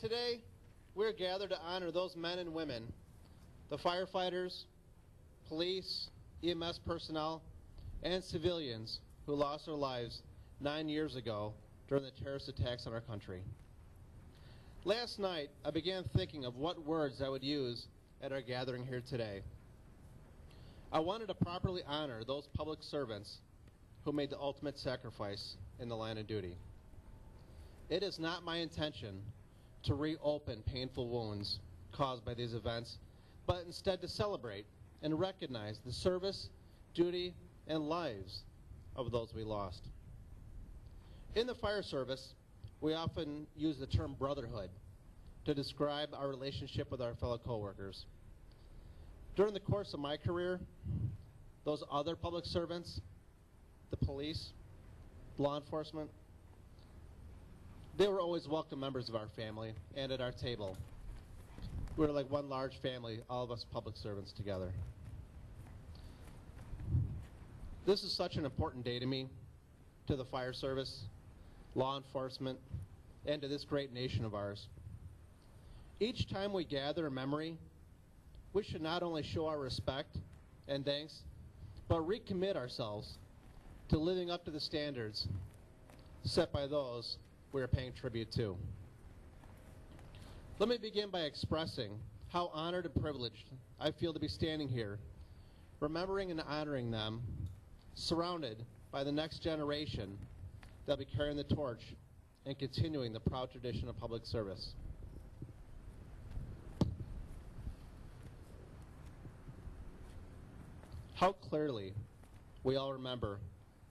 Today, we're gathered to honor those men and women, the firefighters, police, EMS personnel, and civilians who lost their lives 9 years ago during the terrorist attacks on our country. Last night, I began thinking of what words I would use at our gathering here today. I wanted to properly honor those public servants who made the ultimate sacrifice in the line of duty. It is not my intention to reopen painful wounds caused by these events, but instead to celebrate and recognize the service, duty, and lives of those we lost. In the fire service, we often use the term brotherhood to describe our relationship with our fellow coworkers. During the course of my career, those other public servants, the police, law enforcement, they were always welcome members of our family and at our table. We were like one large family, all of us public servants together. This is such an important day to me, to the fire service, law enforcement, and to this great nation of ours. Each time we gather in memory, we should not only show our respect and thanks, but recommit ourselves to living up to the standards set by those we are paying tribute to. Let me begin by expressing how honored and privileged I feel to be standing here, remembering and honoring them, surrounded by the next generation that will be carrying the torch and continuing the proud tradition of public service. How clearly we all remember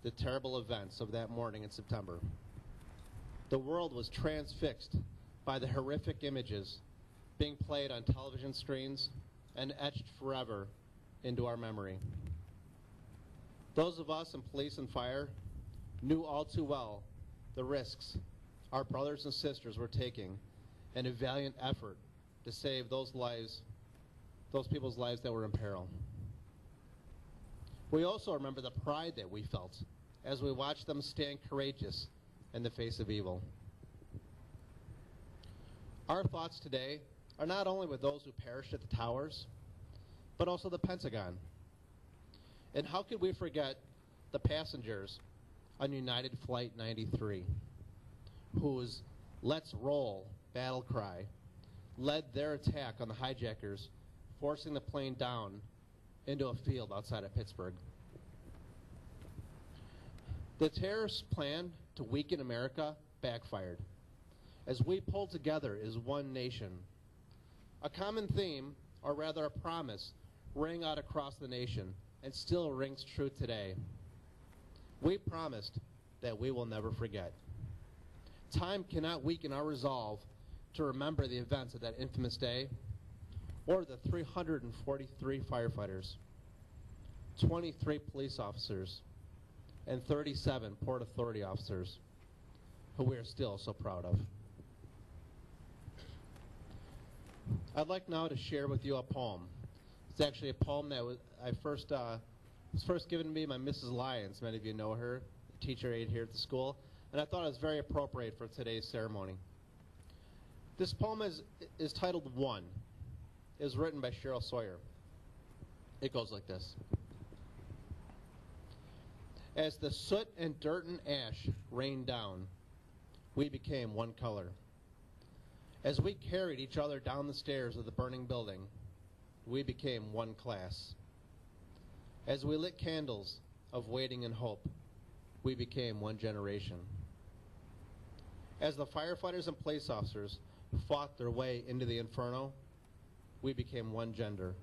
the terrible events of that morning in September. The world was transfixed by the horrific images being played on television screens and etched forever into our memory. Those of us in police and fire knew all too well the risks our brothers and sisters were taking in a valiant effort to save those lives, those people's lives that were in peril. We also remember the pride that we felt as we watched them stand courageous in the face of evil. Our thoughts today are not only with those who perished at the towers, but also the Pentagon. And how could we forget the passengers on United Flight 93, whose "Let's roll" battle cry led their attack on the hijackers, forcing the plane down into a field outside of Pittsburgh. The terrorists' plan to weaken America backfired, as we pulled together as one nation. A common theme, or rather a promise, rang out across the nation and still rings true today. We promised that we will never forget. Time cannot weaken our resolve to remember the events of that infamous day, or the 343 firefighters, 23 police officers, and 37 Port Authority officers who we are still so proud of. I'd like now to share with you a poem. It's actually a poem that was first given to me by Mrs. Lyons. Many of you know her, teacher aide here at the school, and I thought it was very appropriate for today's ceremony. This poem is titled "One." It was written by Cheryl Sawyer. It goes like this. As the soot and dirt and ash rained down, we became one color. As we carried each other down the stairs of the burning building, we became one class. As we lit candles of waiting and hope, we became one generation. As the firefighters and police officers fought their way into the inferno, we became one gender.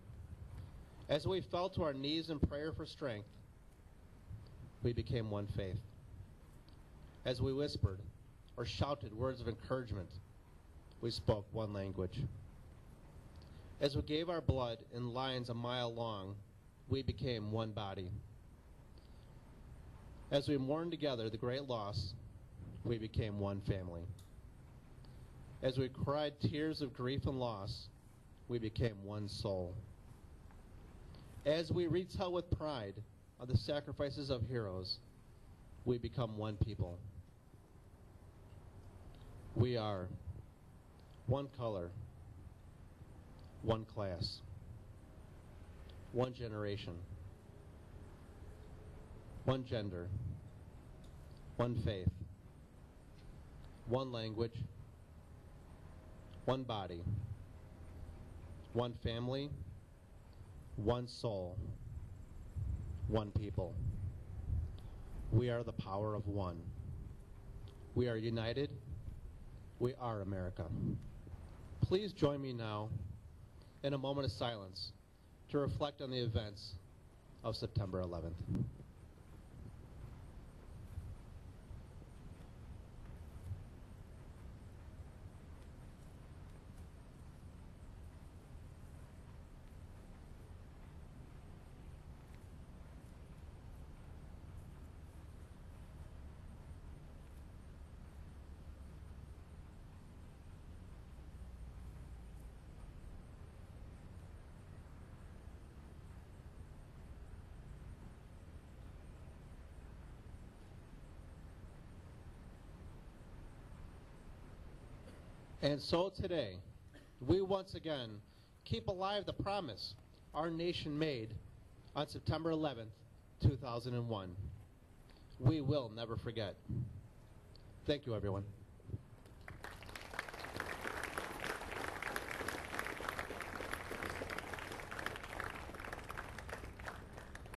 As we fell to our knees in prayer for strength, we became one faith. As we whispered or shouted words of encouragement, we spoke one language. As we gave our blood in lines a mile long, we became one body. As we mourned together the great loss, we became one family. As we cried tears of grief and loss, we became one soul. As we retell with pride of the sacrifices of heroes, we become one people. We are one color, one class, one generation, one gender, one faith, one language, one body, one family, one soul, one people. We are the power of one. We are united. We are America. Please join me now in a moment of silence to reflect on the events of September 11th. And so today, we once again keep alive the promise our nation made on September 11th, 2001. We will never forget. Thank you, everyone.